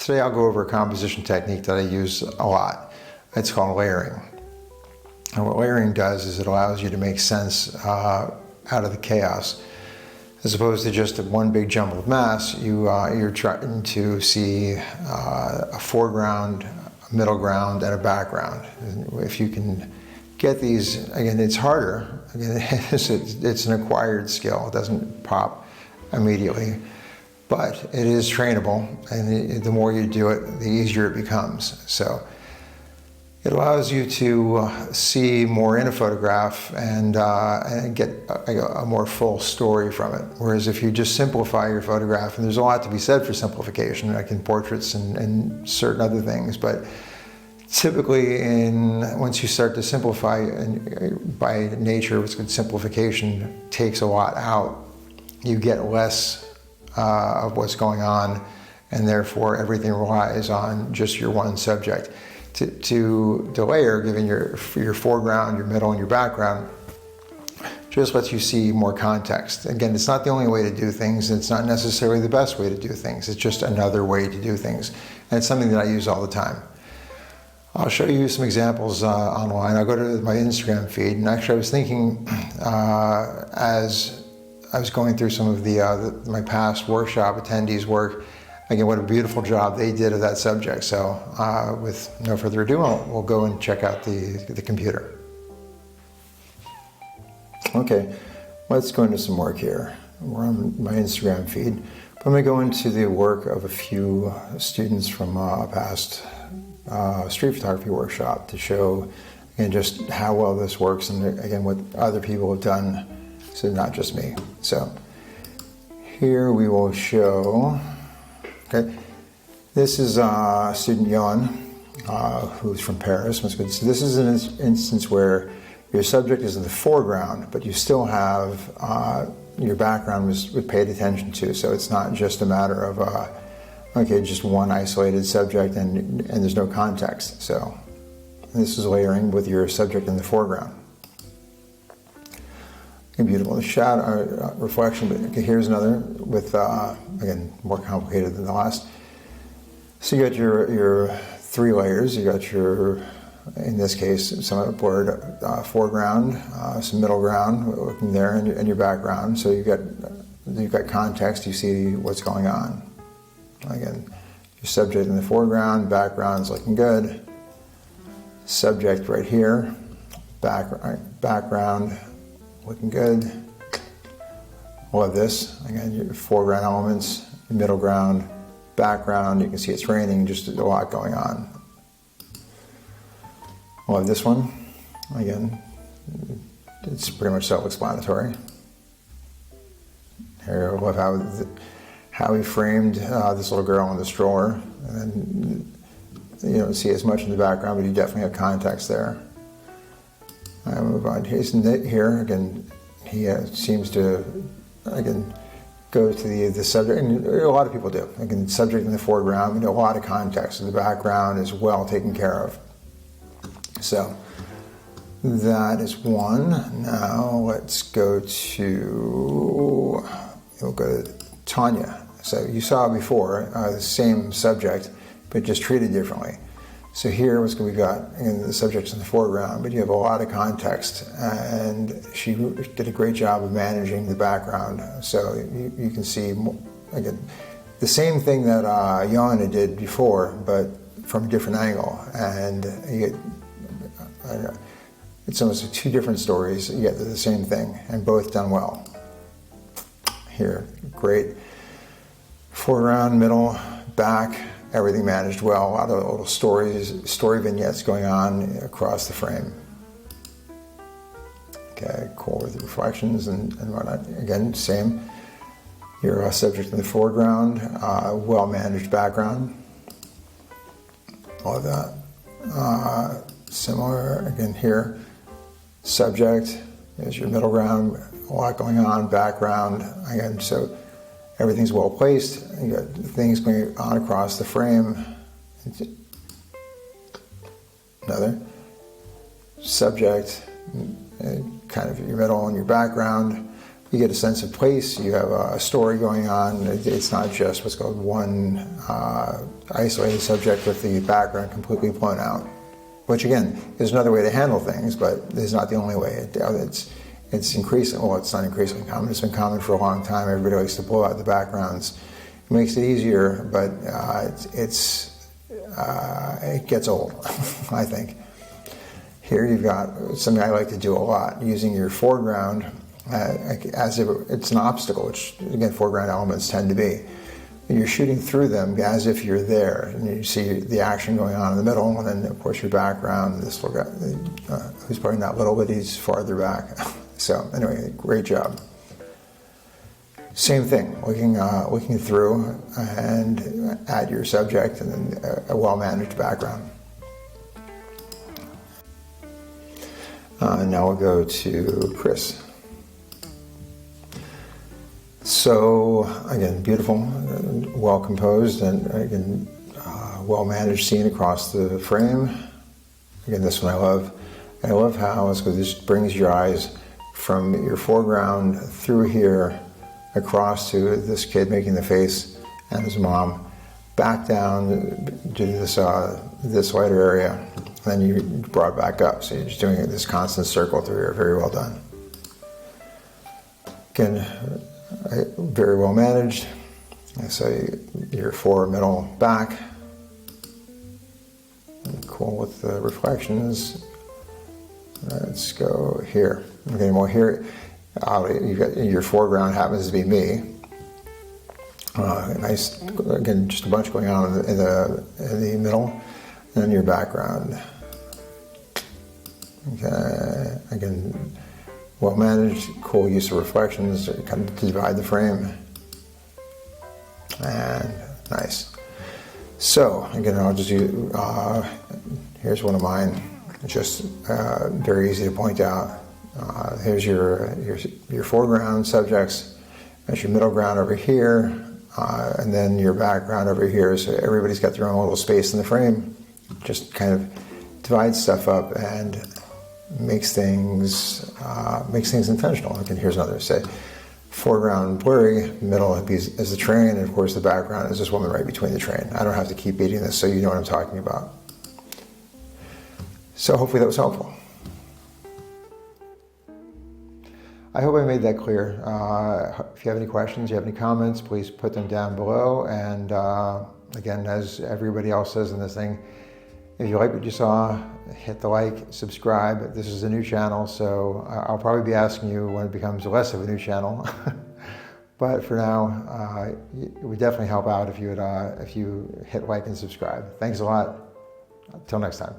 Today I'll go over a composition technique that I use a lot. It's called layering. And what layering does is it allows you to make sense out of the chaos. As opposed to just one big jumbled mass, you're trying to see a foreground, a middle ground, and a background. And if you can get these, again, it's harder. Again, it's an acquired skill. It doesn't pop immediately. But it is trainable, and the more you do it, the easier it becomes. So it allows you to see more in a photograph and get a more full story from it. Whereas if you just simplify your photograph, and there's a lot to be said for simplification, like in portraits and certain other things, but typically once you start to simplify, and by nature, what's called simplification takes a lot out, you get less of what's going on, and therefore everything relies on just your one subject. To layer, given your foreground, your middle, and your background, just lets you see more context. Again, it's not the only way to do things, it's not necessarily the best way to do things, it's just another way to do things. And it's something that I use all the time. I'll show you some examples online. I'll go to my Instagram feed, and actually I was thinking as I was going through some of my past workshop attendees' work, again, what a beautiful job they did of that subject. So with no further ado, we'll go and check out the computer. Okay, let's go into some work here. We're on my Instagram feed. I'm going to go into the work of a few students from a past street photography workshop to show, again, just how well this works, and again, what other people have done, so not just me. So here we will show, okay, this is student Yoann, who's from Paris. So this is an instance where your subject is in the foreground, but you still have your background was paid attention to. So it's not just a matter of, okay, just one isolated subject and there's no context. So this is layering with your subject in the foreground. Beautiful. The shadow reflection, but okay, here's another with, again, more complicated than the last. So you got your three layers. You got your, in this case, some blurred foreground, some middle ground looking there, and your background. So you've got context. You see what's going on. Again, your subject in the foreground, background's looking good. Subject right here, background. Looking good. Love this. Again, your foreground elements, middle ground, background. You can see it's raining, just a lot going on. Love this one. Again, it's pretty much self-explanatory. Here, I love how he framed this little girl in the stroller. And you don't see as much in the background, but you definitely have context there. I move on. Here's Nick here. Again, he seems to, again, go to the subject, and a lot of people do. Again, subject in the foreground, a lot of context. So the background is well taken care of. So that is one. Now let's go to, we'll go to Taunia. So you saw before, the same subject, but just treated differently. So here, we've got, again, the subject's in the foreground, but you have a lot of context, and she did a great job of managing the background. So you can see, again, the same thing that Yoann did before, but from a different angle. And you get, I don't know, it's almost like two different stories, yet they're the same thing, and both done well. Here, great. Foreground, middle, back. Everything managed well. A lot of little story vignettes going on across the frame. Okay, cool with the reflections and whatnot. Again, same. Your subject in the foreground, well-managed background. All of that. Similar, again here, subject, there's your middle ground, a lot going on, background, again, so everything's well placed. You got things going on across the frame. Another subject, kind of your middle and your background. you get a sense of place, you have a story going on. It's not just what's called one isolated subject with the background completely blown out, which again is another way to handle things, but it's not the only way. It's increasing, well, it's not increasingly common, it's been common for a long time. Everybody likes to blow out the backgrounds. It makes it easier, but it gets old, I think. Here you've got something I like to do a lot, using your foreground as if it's an obstacle, which again foreground elements tend to be. You're shooting through them as if you're there, and you see the action going on in the middle, and then of course your background, this little guy, who's probably not little, but he's farther back. So anyway, great job. Same thing, looking through and at your subject, and then a well-managed background. Now we'll go to Chris. So again, beautiful, well composed, and again, well managed scene across the frame. Again, this one I love. And I love how this brings your eyes from your foreground through here, across to this kid making the face and his mom, back down to this lighter area, and then you brought it back up. So you're just doing this constant circle through here. Very well done. Again, very well managed. So your fore, middle, back. Cool with the reflections. Let's go here. Okay, well here, you've got your foreground happens to be me. Nice, again, just a bunch going on in the middle, and then your background. Okay, again, well managed, cool use of reflections kind of to divide the frame, and nice. So again, I'll just use, here's one of mine, just very easy to point out. Here's your foreground subjects, there's your middle ground over here, and then your background over here. So everybody's got their own little space in the frame. Just kind of divides stuff up and makes things intentional. Okay, here's another. Say, foreground blurry, middle is the train, and of course the background is this woman right between the train. I don't have to keep beating this, so you know what I'm talking about. So hopefully that was helpful. I hope I made that clear. If you have any questions, you have any comments, please put them down below. And again, as everybody else says in this thing, if you like what you saw, hit the like, subscribe. This is a new channel, so I'll probably be asking you when it becomes less of a new channel. But for now, it would definitely help out if you hit like and subscribe. Thanks a lot. Until next time.